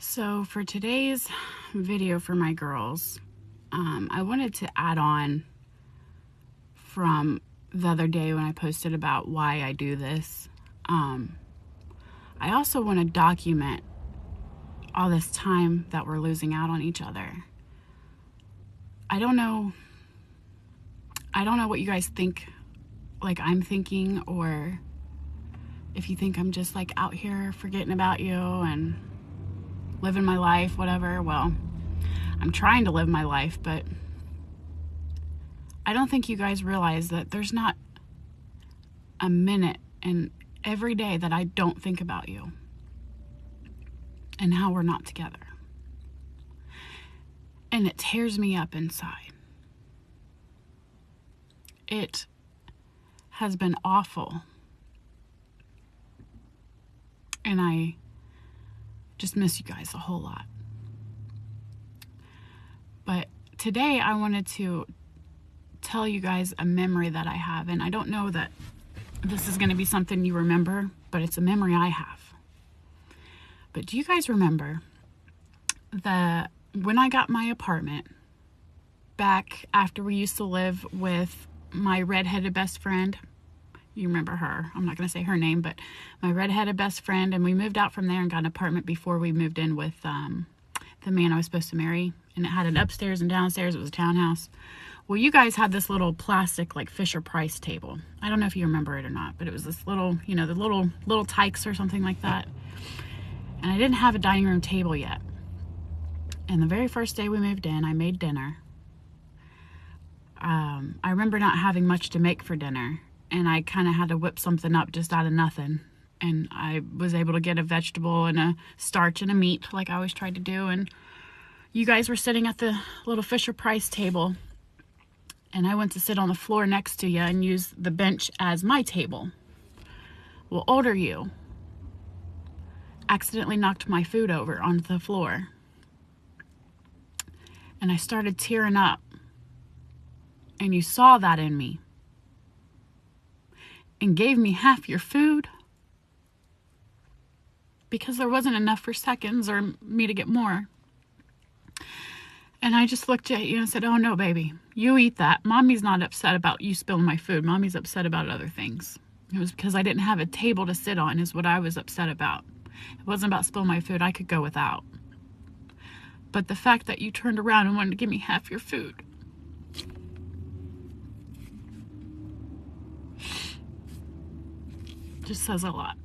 So for today's video for my girls, I wanted to add on from the other day when I posted about why I do this. I also want to document all this time that we're losing out on each other. I don't know what you guys think, like I'm thinking, or if you think I'm just like out here forgetting about you and living my life, whatever. Well, I'm trying to live my life, but I don't think you guys realize that there's not a minute in every day that I don't think about you and how we're not together. And it tears me up inside. It has been awful. And I just miss you guys a whole lot. But today I wanted to tell you guys a memory that I have. And I don't know that this is going to be something you remember, but it's a memory I have. But do you guys remember that when I got my apartment back after we used to live with my redheaded best friend? You remember her. I'm not going to say her name, but my redheaded best friend. And we moved out from there and got an apartment before we moved in with the man I was supposed to marry. And it had an upstairs and downstairs. It was a townhouse. Well, you guys had this little plastic, like Fisher Price table. I don't know if you remember it or not, but it was this little, the little tykes or something like that. And I didn't have a dining room table yet. And the very first day we moved in, I made dinner. I remember not having much to make for dinner. And I kind of had to whip something up just out of nothing. And I was able to get a vegetable and a starch and a meat like I always tried to do. And you guys were sitting at the little Fisher Price table. And I went to sit on the floor next to you and use the bench as my table. Well, older you accidentally knocked my food over onto the floor. And I started tearing up. And you saw that in me. And gave me half your food because there wasn't enough for seconds or me to get more. And I just looked at you and said, "Oh no, baby, you eat that. Mommy's not upset about you spilling my food. Mommy's upset about other things." It was because I didn't have a table to sit on is what I was upset about. It wasn't about spilling my food. I could go without. But the fact that you turned around and wanted to give me half your food. Just says a lot.